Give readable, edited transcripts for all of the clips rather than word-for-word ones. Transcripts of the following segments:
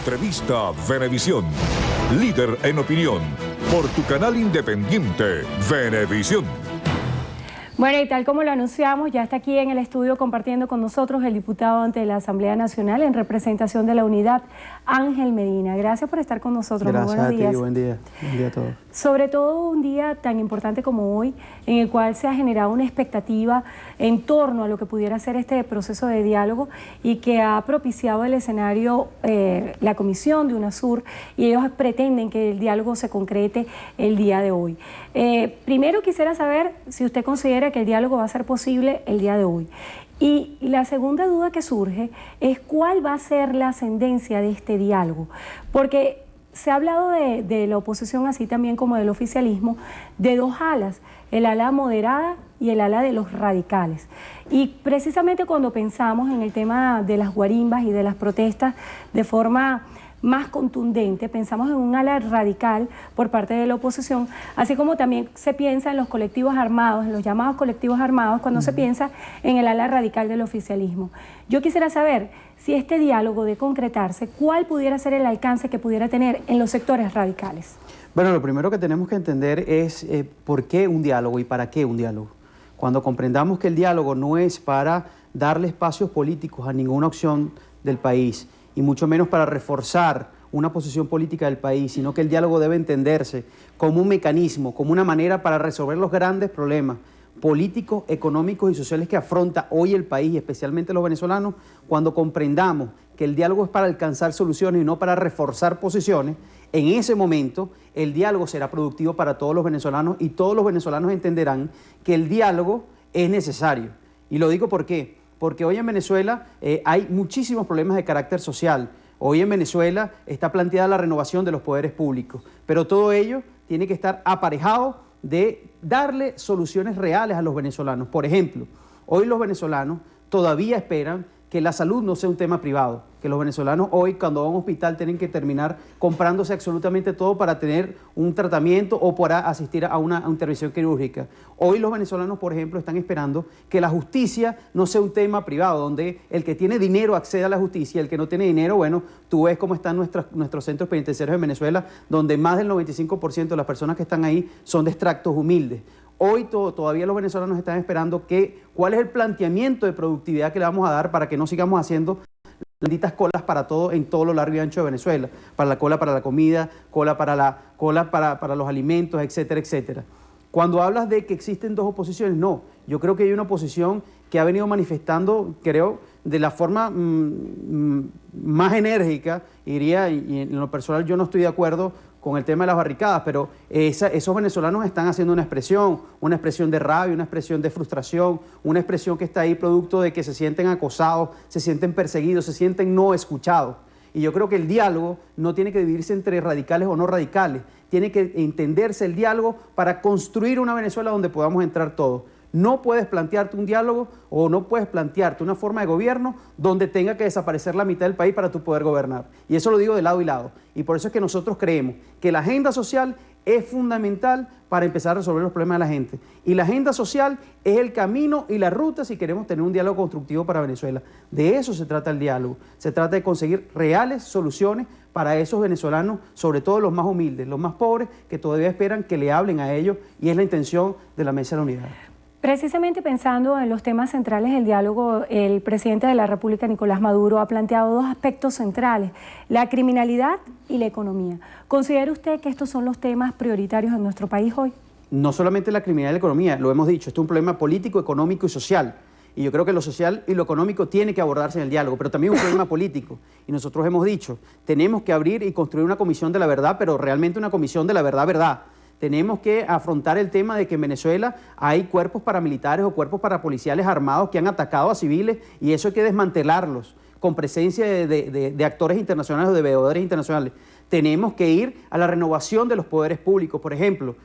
Entrevista Venevisión. Líder en opinión. Por tu canal independiente, Venevisión. Bueno, y tal como lo anunciamos, ya está aquí en el estudio compartiendo con nosotros el diputado ante la Asamblea Nacional en representación de la Unidad, Ángel Medina. Gracias por estar con nosotros. Gracias. Muy buenos días. Buen día. Buen día a todos. Sobre todo un día tan importante como hoy, en el cual se ha generado una expectativa en torno a lo que pudiera ser este proceso de diálogo y que ha propiciado el escenario la Comisión de UNASUR, y ellos pretenden que el diálogo se concrete el día de hoy. Primero quisiera saber si usted considera que el diálogo va a ser posible el día de hoy. Y la segunda duda que surge es cuál va a ser la ascendencia de este diálogo, porque se ha hablado de la oposición, así también como del oficialismo, de dos alas, el ala moderada y el ala de los radicales. Y precisamente cuando pensamos en el tema de las guarimbas y de las protestas de forma más contundente, pensamos en un ala radical por parte de la oposición, así como también se piensa en los colectivos armados, en los llamados colectivos armados, cuando se piensa en el ala radical del oficialismo. Yo quisiera saber si este diálogo de concretarse, ¿cuál pudiera ser el alcance que pudiera tener en los sectores radicales? Bueno, lo primero que tenemos que entender es por qué un diálogo y para qué un diálogo. Cuando comprendamos que el diálogo no es para darle espacios políticos a ninguna opción del país, y mucho menos para reforzar una posición política del país, sino que el diálogo debe entenderse como un mecanismo, como una manera para resolver los grandes problemas políticos, económicos y sociales que afronta hoy el país, especialmente los venezolanos. Cuando comprendamos que el diálogo es para alcanzar soluciones y no para reforzar posiciones, en ese momento el diálogo será productivo para todos los venezolanos y todos los venezolanos entenderán que el diálogo es necesario. Y lo digo ¿por qué? Porque hoy en Venezuela hay muchísimos problemas de carácter social. Hoy en Venezuela está planteada la renovación de los poderes públicos, pero todo ello tiene que estar aparejado de darle soluciones reales a los venezolanos. Por ejemplo, hoy los venezolanos todavía esperan que la salud no sea un tema privado, que los venezolanos hoy cuando van a un hospital tienen que terminar comprándose absolutamente todo para tener un tratamiento o para asistir a una intervención quirúrgica. Hoy los venezolanos, por ejemplo, están esperando que la justicia no sea un tema privado, donde el que tiene dinero accede a la justicia, el que no tiene dinero, bueno, tú ves cómo están nuestros centros penitenciarios en Venezuela, donde más del 95% de las personas que están ahí son de extractos humildes. Hoy todavía los venezolanos están esperando cuál es el planteamiento de productividad que le vamos a dar para que no sigamos haciendo benditas colas para todo en todo lo largo y ancho de Venezuela, para la cola para la comida, cola para los alimentos, etcétera, etcétera. Cuando hablas de que existen dos oposiciones, no, yo creo que hay una oposición que ha venido manifestando, creo, de la forma más enérgica, diría, y en lo personal yo no estoy de acuerdo con el tema de las barricadas, pero esos venezolanos están haciendo una expresión de rabia, una expresión de frustración, una expresión que está ahí producto de que se sienten acosados, se sienten perseguidos, se sienten no escuchados. Y yo creo que el diálogo no tiene que dividirse entre radicales o no radicales, tiene que entenderse el diálogo para construir una Venezuela donde podamos entrar todos. No puedes plantearte un diálogo o no puedes plantearte una forma de gobierno donde tenga que desaparecer la mitad del país para tú poder gobernar. Y eso lo digo de lado y lado. Y por eso es que nosotros creemos que la agenda social es fundamental para empezar a resolver los problemas de la gente. Y la agenda social es el camino y la ruta si queremos tener un diálogo constructivo para Venezuela. De eso se trata el diálogo. Se trata de conseguir reales soluciones para esos venezolanos, sobre todo los más humildes, los más pobres, que todavía esperan que le hablen a ellos, y es la intención de la Mesa de la Unidad. Precisamente pensando en los temas centrales del diálogo, el presidente de la República, Nicolás Maduro, ha planteado dos aspectos centrales: la criminalidad y la economía. ¿Considera usted que estos son los temas prioritarios en nuestro país hoy? No solamente la criminalidad y la economía, lo hemos dicho, esto es un problema político, económico y social. Y yo creo que lo social y lo económico tiene que abordarse en el diálogo, pero también es un problema político. Y nosotros hemos dicho, tenemos que abrir y construir una comisión de la verdad, pero realmente una comisión de la verdad. Tenemos que afrontar el tema de que en Venezuela hay cuerpos paramilitares o cuerpos parapoliciales armados que han atacado a civiles, y eso hay que desmantelarlos con presencia de actores internacionales o de veedores internacionales. Tenemos que ir a la renovación de los poderes públicos. Por ejemplo,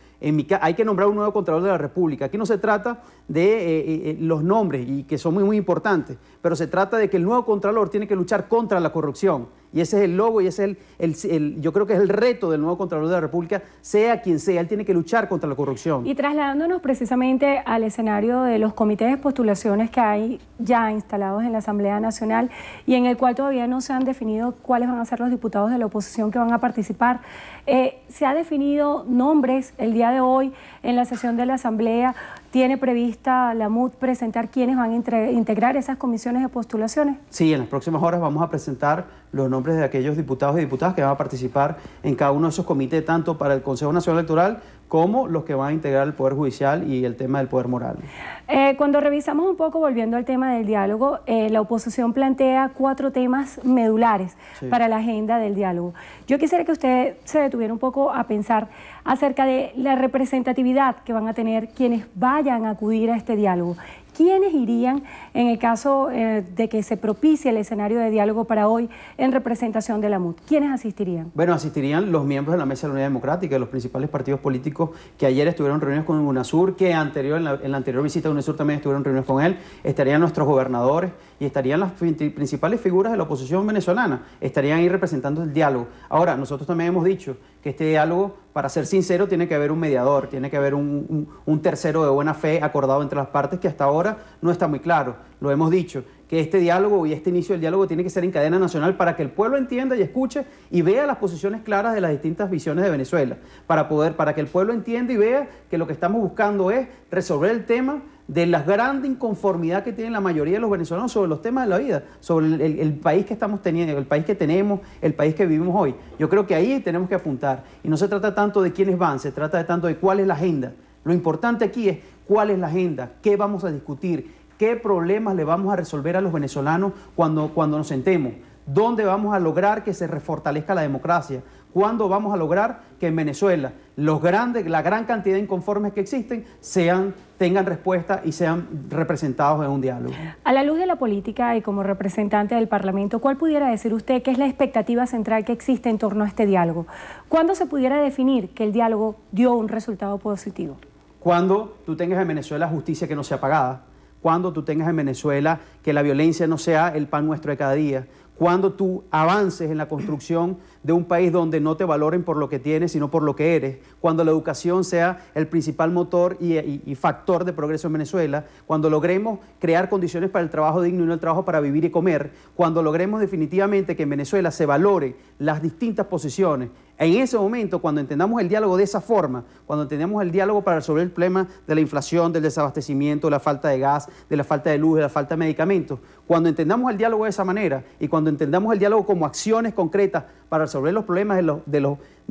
hay que nombrar un nuevo Contralor de la República. Aquí no se trata de los nombres, y que son muy, muy importantes, pero se trata de que el nuevo Contralor tiene que luchar contra la corrupción. Y ese es el logo y ese es yo creo que es el reto del nuevo Contralor de la República, sea quien sea, él tiene que luchar contra la corrupción. Y trasladándonos precisamente al escenario de los comités de postulaciones que hay ya instalados en la Asamblea Nacional y en el cual todavía no se han definido cuáles van a ser los diputados de la oposición que van a participar, se ha definido nombres el día de hoy en la sesión de la Asamblea. ¿Tiene prevista la MUD presentar quiénes van a integrar esas comisiones de postulaciones? Sí, en las próximas horas vamos a presentar los nombres de aquellos diputados y diputadas que van a participar en cada uno de esos comités, tanto para el Consejo Nacional Electoral como los que van a integrar el Poder Judicial y el tema del Poder Moral. Cuando revisamos un poco, volviendo al tema del diálogo, la oposición plantea 4 temas medulares para la agenda del diálogo. Yo quisiera que usted se detuviera un poco a pensar acerca de la representatividad que van a tener quienes vayan a acudir a este diálogo. ¿Quiénes irían en el caso de que se propicie el escenario de diálogo para hoy en representación de la MUD? ¿Quiénes asistirían? Bueno, asistirían los miembros de la Mesa de la Unidad Democrática, de los principales partidos políticos que ayer estuvieron reunidos con UNASUR, que en la anterior visita de UNASUR también estuvieron reunidos con él. Estarían nuestros gobernadores y estarían las principales figuras de la oposición venezolana. Estarían ahí representando el diálogo. Ahora, nosotros también hemos dicho que este diálogo, para ser sincero, tiene que haber un mediador, tiene que haber un tercero de buena fe acordado entre las partes, que hasta ahora no está muy claro. Lo hemos dicho, que este diálogo y este inicio del diálogo tiene que ser en cadena nacional para que el pueblo entienda y escuche y vea las posiciones claras de las distintas visiones de Venezuela, para que el pueblo entienda y vea que lo que estamos buscando es resolver el tema de la gran inconformidad que tienen la mayoría de los venezolanos sobre los temas de la vida, sobre el país que estamos teniendo, el país que tenemos, el país que vivimos hoy. Yo creo que ahí tenemos que apuntar. Y no se trata tanto de quiénes van, se trata de tanto de cuál es la agenda. Lo importante aquí es cuál es la agenda, qué vamos a discutir, qué problemas le vamos a resolver a los venezolanos cuando nos sentemos, dónde vamos a lograr que se refortalezca la democracia, cuándo vamos a lograr que en Venezuela la gran cantidad de inconformes que existen tengan respuesta y sean representados en un diálogo. A la luz de la política y como representante del Parlamento, ¿cuál pudiera decir usted que es la expectativa central que existe en torno a este diálogo? ¿Cuándo se pudiera definir que el diálogo dio un resultado positivo? Cuando tú tengas en Venezuela justicia que no sea pagada, cuando tú tengas en Venezuela que la violencia no sea el pan nuestro de cada día, cuando tú avances en la construcción de un país donde no te valoren por lo que tienes, sino por lo que eres, cuando la educación sea el principal motor y factor de progreso en Venezuela, cuando logremos crear condiciones para el trabajo digno y no el trabajo para vivir y comer, cuando logremos definitivamente que en Venezuela se valore las distintas posiciones. En ese momento, cuando entendamos el diálogo de esa forma, cuando entendamos el diálogo para resolver el problema de la inflación, del desabastecimiento, de la falta de gas, de la falta de luz, de la falta de medicamentos, cuando entendamos el diálogo de esa manera y cuando entendamos el diálogo como acciones concretas para resolver los problemas de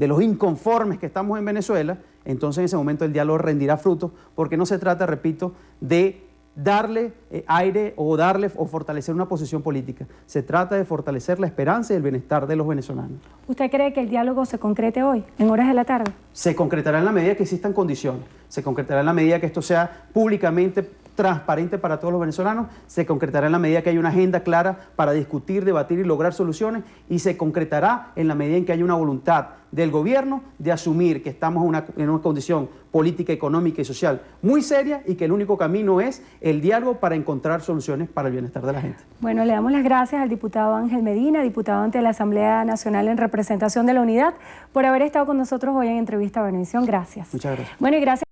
los inconformes que estamos en Venezuela, entonces en ese momento el diálogo rendirá frutos, porque no se trata, repito, de darle aire o fortalecer una posición política. Se trata de fortalecer la esperanza y el bienestar de los venezolanos. ¿Usted cree que el diálogo se concrete hoy, en horas de la tarde? Se concretará en la medida que existan condiciones, se concretará en la medida que esto sea públicamente transparente para todos los venezolanos, se concretará en la medida que haya una agenda clara para discutir, debatir y lograr soluciones, y se concretará en la medida en que haya una voluntad del gobierno de asumir que estamos en una condición política, económica y social muy seria y que el único camino es el diálogo para encontrar soluciones para el bienestar de la gente. Bueno, le damos las gracias al diputado Ángel Medina, diputado ante la Asamblea Nacional en representación de la Unidad, por haber estado con nosotros hoy en Entrevista a Venevisión. Gracias. Muchas gracias. Bueno, y gracias.